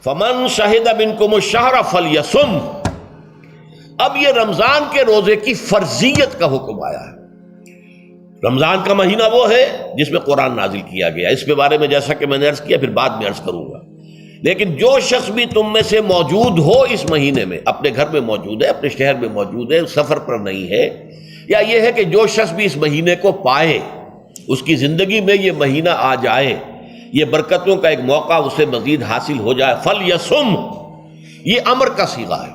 فمن شہد منکم الشہر فلیصم، اب یہ رمضان کے روزے کی فرضیت کا حکم آیا ہے۔ رمضان کا مہینہ وہ ہے جس میں قرآن نازل کیا گیا، اس کے بارے میں جیسا کہ میں نے عرض کیا پھر بعد میں عرض کروں گا، لیکن جو شخص بھی تم میں سے موجود ہو اس مہینے میں، اپنے گھر میں موجود ہے، اپنے شہر میں موجود ہے، سفر پر نہیں ہے، یا یہ ہے کہ جو شخص بھی اس مہینے کو پائے، اس کی زندگی میں یہ مہینہ آ جائے، یہ برکتوں کا ایک موقع اسے مزید حاصل ہو جائے، فلیصم، یہ امر کا صیغہ ہے،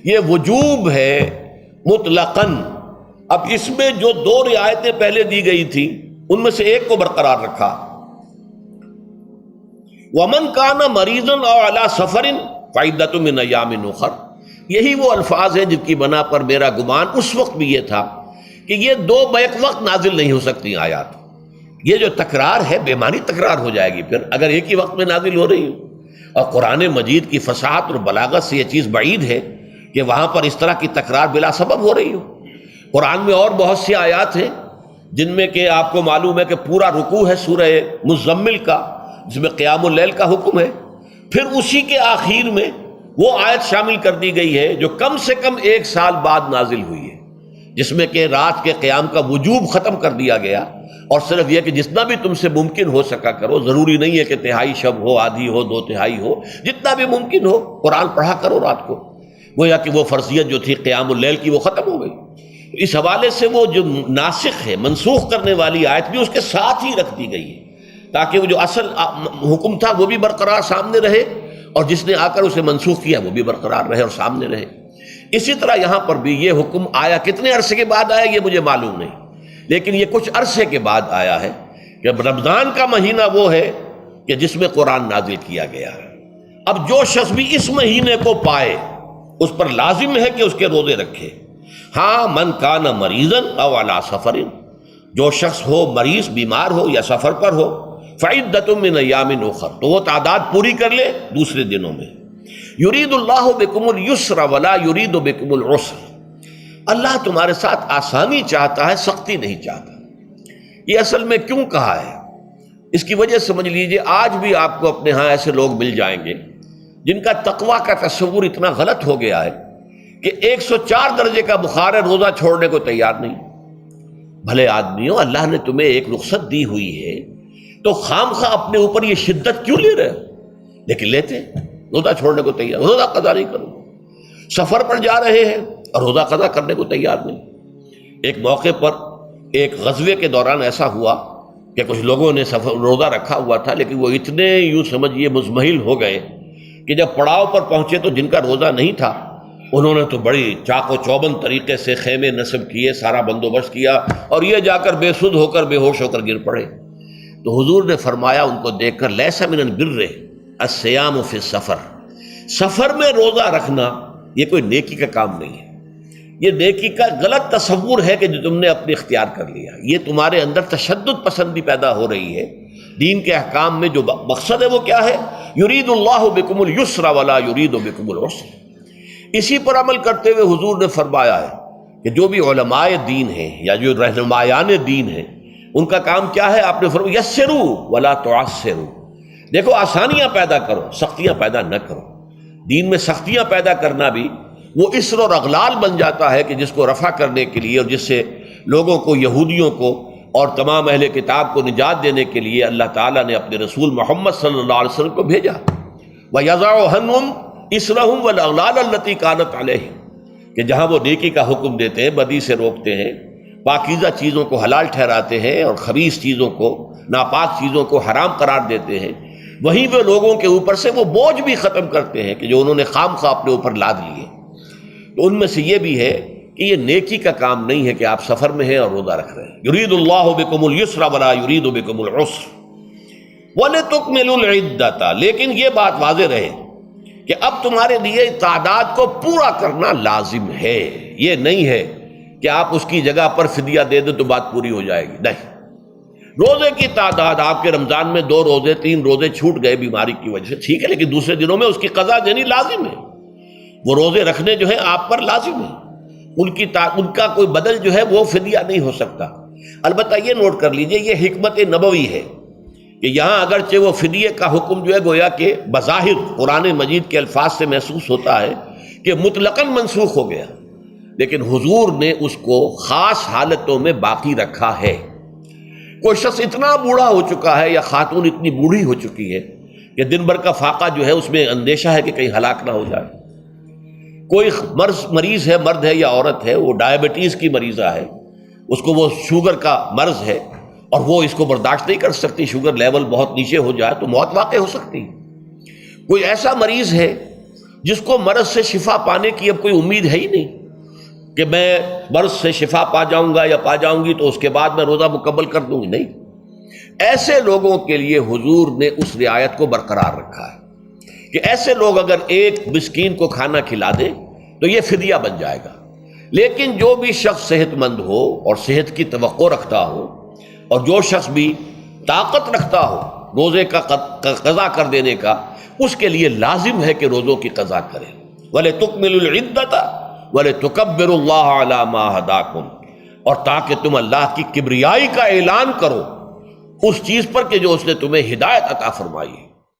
یہ وجوب ہے مطلقاً۔ اب اس میں جو دو رعایتیں پہلے دی گئی تھی ان میں سے ایک کو برقرار رکھا، وَمَنْ كَانَ مَرِيضًا أَوْ عَلَى سَفَرٍ فَعِدَّةٌ مِّنْ أَيَّامٍ أُخَرَ، یہی وہ الفاظ ہیں جن کی بنا پر میرا گمان اس وقت بھی یہ تھا کہ یہ دو بیک وقت نازل نہیں ہو سکتی آیات، یہ جو تکرار ہے بے معنی تکرار ہو جائے گی پھر اگر ایک ہی وقت میں نازل ہو رہی ہو، اور قرآن مجید کی فصاحت اور بلاغت سے یہ چیز بعید ہے کہ وہاں پر اس طرح کی تکرار بلا سبب ہو رہی ہو۔ قرآن میں اور بہت سی آیات ہیں جن میں کہ آپ کو معلوم ہے کہ پورا رکوع ہے سورہ مزمل کا، جس میں قیام اللیل کا حکم ہے، پھر اسی کے آخر میں وہ آیت شامل کر دی گئی ہے جو کم سے کم 1 سال بعد نازل ہوئی ہے، جس میں کہ رات کے قیام کا وجوب ختم کر دیا گیا، اور صرف یہ کہ جتنا بھی تم سے ممکن ہو سکا کرو، ضروری نہیں ہے کہ تہائی شب ہو، آدھی ہو، 2 تہائی ہو، جتنا بھی ممکن ہو قرآن پڑھا کرو رات کو، گویا کہ وہ فرضیت جو تھی قیام اللیل کی وہ ختم ہو گئی۔ اس حوالے سے وہ جو ناسخ ہے، منسوخ کرنے والی آیت بھی اس کے ساتھ ہی رکھ دی گئی ہے تاکہ وہ جو اصل حکم تھا وہ بھی برقرار سامنے رہے، اور جس نے آ کر اسے منسوخ کیا وہ بھی برقرار رہے اور سامنے رہے۔ اسی طرح یہاں پر بھی یہ حکم آیا، کتنے عرصے کے بعد آیا یہ مجھے معلوم نہیں، لیکن یہ کچھ عرصے کے بعد آیا ہے کہ رمضان کا مہینہ وہ ہے کہ جس میں قرآن نازل کیا گیا ہے۔ اب جو شخص بھی اس مہینے کو پائے اس پر لازم ہے کہ اس کے روزے رکھے۔ ہاں، من کان مریضاً او علی سفر، جو شخص ہو مریض، بیمار ہو یا سفر پر ہو، فعدۃ من ایام اخر، تو وہ تعداد پوری کر لے دوسرے دنوں میں۔ یرید اللہ بکم الیسر ولا یرید بکم العسر، اللہ تمہارے ساتھ آسانی چاہتا ہے، سختی نہیں چاہتا۔ یہ اصل میں کیوں کہا ہے اس کی وجہ سمجھ لیجئے، آج بھی آپ کو اپنے ہاں ایسے لوگ مل جائیں گے جن کا تقویٰ کا تصور اتنا غلط ہو گیا ہے کہ 104 درجے کا بخار ہے، روزہ چھوڑنے کو تیار نہیں۔ بھلے آدمیوں، اللہ نے تمہیں ایک رخصت دی ہوئی ہے تو خام خواہ اپنے اوپر یہ شدت کیوں لے رہے ہو؟ لیکن لیتے، روزہ چھوڑنے کو تیار، روزہ قضا نہیں کرو، سفر پر جا رہے ہیں اور روزہ قضا کرنے کو تیار نہیں۔ ایک موقع پر ایک غزوے کے دوران ایسا ہوا کہ کچھ لوگوں نے روزہ رکھا ہوا تھا، لیکن وہ اتنے یوں سمجھیے مزمحل ہو گئے کہ جب پڑاؤ پر پہنچے تو جن کا روزہ نہیں تھا انہوں نے تو بڑی چاق و چوبند طریقے سے خیمے نصب کیے، سارا بندوبست کیا، اور یہ جا کر بے سدھ ہو کر بے ہوش ہو کر گر پڑے۔ تو حضور نے فرمایا ان کو دیکھ کر، لیس من البر الصیام فی السفر، سفر میں روزہ رکھنا یہ کوئی نیکی کا کام نہیں ہے، یہ نیکی کا غلط تصور ہے کہ جو تم نے اپنے اختیار کر لیا، یہ تمہارے اندر تشدد پسندی پیدا ہو رہی ہے۔ دین کے احکام میں جو مقصد ہے وہ کیا ہے؟ یرید اللہ بکم الیسر ولا یرید بکم العسر۔ اسی پر عمل کرتے ہوئے حضور نے فرمایا ہے کہ جو بھی علماء دین ہیں یا جو رہنمایان دین ہیں ان کا کام کیا ہے؟ آپ نے فرمایا یسروا ولا تعسروا، دیکھو آسانیاں پیدا کرو، سختیاں پیدا نہ کرو۔ دین میں سختیاں پیدا کرنا بھی وہ اسر اور اغلال بن جاتا ہے کہ جس کو رفع کرنے کے لیے، اور جس سے لوگوں کو، یہودیوں کو اور تمام اہل کتاب کو نجات دینے کے لیے اللہ تعالیٰ نے اپنے رسول محمد صلی اللہ علیہ وسلم کو بھیجا۔ وَيَضَعُ عَنْهُمْ إِصْرَهُمْ وَالْأَغْلَالَ الَّتِي كَانَتْ عَلَيْهِمْ، کہ جہاں وہ نیکی کا حکم دیتے ہیں، بدی سے روکتے ہیں، پاکیزہ چیزوں کو حلال ٹھہراتے ہیں اور خبیث چیزوں کو، ناپاک چیزوں کو حرام قرار دیتے ہیں، وہیں وہ لوگوں کے اوپر سے وہ بوجھ بھی ختم کرتے ہیں کہ جو انہوں نے خام خواہ اپنے اوپر لاد لیے۔ تو ان میں سے یہ بھی ہے کہ یہ نیکی کا کام نہیں ہے کہ آپ سفر میں ہیں اور روزہ رکھ رہے ہیں۔ یرید اللہ بکم اليسر ولا یرید بکم العسر وَلِتُكْمِلُوا الْعِدَّةَ، لیکن یہ بات واضح رہے کہ اب تمہارے لیے تعداد کو پورا کرنا لازم ہے، یہ نہیں ہے کہ آپ اس کی جگہ پر فدیہ دے دیں تو بات پوری ہو جائے گی، نہیں۔ روزے کی تعداد، آپ کے رمضان میں 2 روزے 3 روزے چھوٹ گئے بیماری کی وجہ سے، ٹھیک ہے، لیکن دوسرے دنوں میں اس کی قضا دینی لازم ہے، وہ روزے رکھنے جو ہے آپ پر لازم ہے، ان کا کوئی بدل جو ہے وہ فدیہ نہیں ہو سکتا۔ البتہ یہ نوٹ کر لیجئے، یہ حکمت نبوی ہے کہ یہاں اگرچہ وہ فدیے کا حکم جو ہے گویا کہ بظاہر قرآن مجید کے الفاظ سے محسوس ہوتا ہے کہ مطلقاً منسوخ ہو گیا، لیکن حضور نے اس کو خاص حالتوں میں باقی رکھا ہے۔ کوئی شخص اتنا بوڑھا ہو چکا ہے یا خاتون اتنی بوڑھی ہو چکی ہے کہ دن بھر کا فاقہ جو ہے اس میں اندیشہ ہے کہ کہیں ہلاک نہ ہو جائے، کوئی مریض ہے، مرد ہے یا عورت ہے، وہ ڈائبٹیز کی مریضہ ہے، اس کو وہ شوگر کا مرض ہے اور وہ اس کو برداشت نہیں کر سکتی، شوگر لیول بہت نیچے ہو جائے تو موت واقع ہو سکتی۔ کوئی ایسا مریض ہے جس کو مرض سے شفا پانے کی اب کوئی امید ہے ہی نہیں کہ میں مرض سے شفا پا جاؤں گا یا پا جاؤں گی تو اس کے بعد میں روزہ مکمل کر دوں گی، نہیں۔ ایسے لوگوں کے لیے حضور نے اس رعایت کو برقرار رکھا ہے کہ ایسے لوگ اگر ایک مسکین کو کھانا کھلا دیں تو یہ فدیہ بن جائے گا، لیکن جو بھی شخص صحت مند ہو اور صحت کی توقع رکھتا ہو اور جو شخص بھی طاقت رکھتا ہو روزے کا قضا کر دینے کا، اس کے لیے لازم ہے کہ روزوں کی قضا کرے۔ وَلِتُكْمِلُوا الْعِدَّةَ وَلِتُكَبِّرُوا اللَّهَ عَلَى مَا هَدَاكُمْ، اور تاکہ تم اللہ کی کبریائی کا اعلان کرو اس چیز پر کہ جو اس نے تمہیں ہدایت عطا فرمائی ہے۔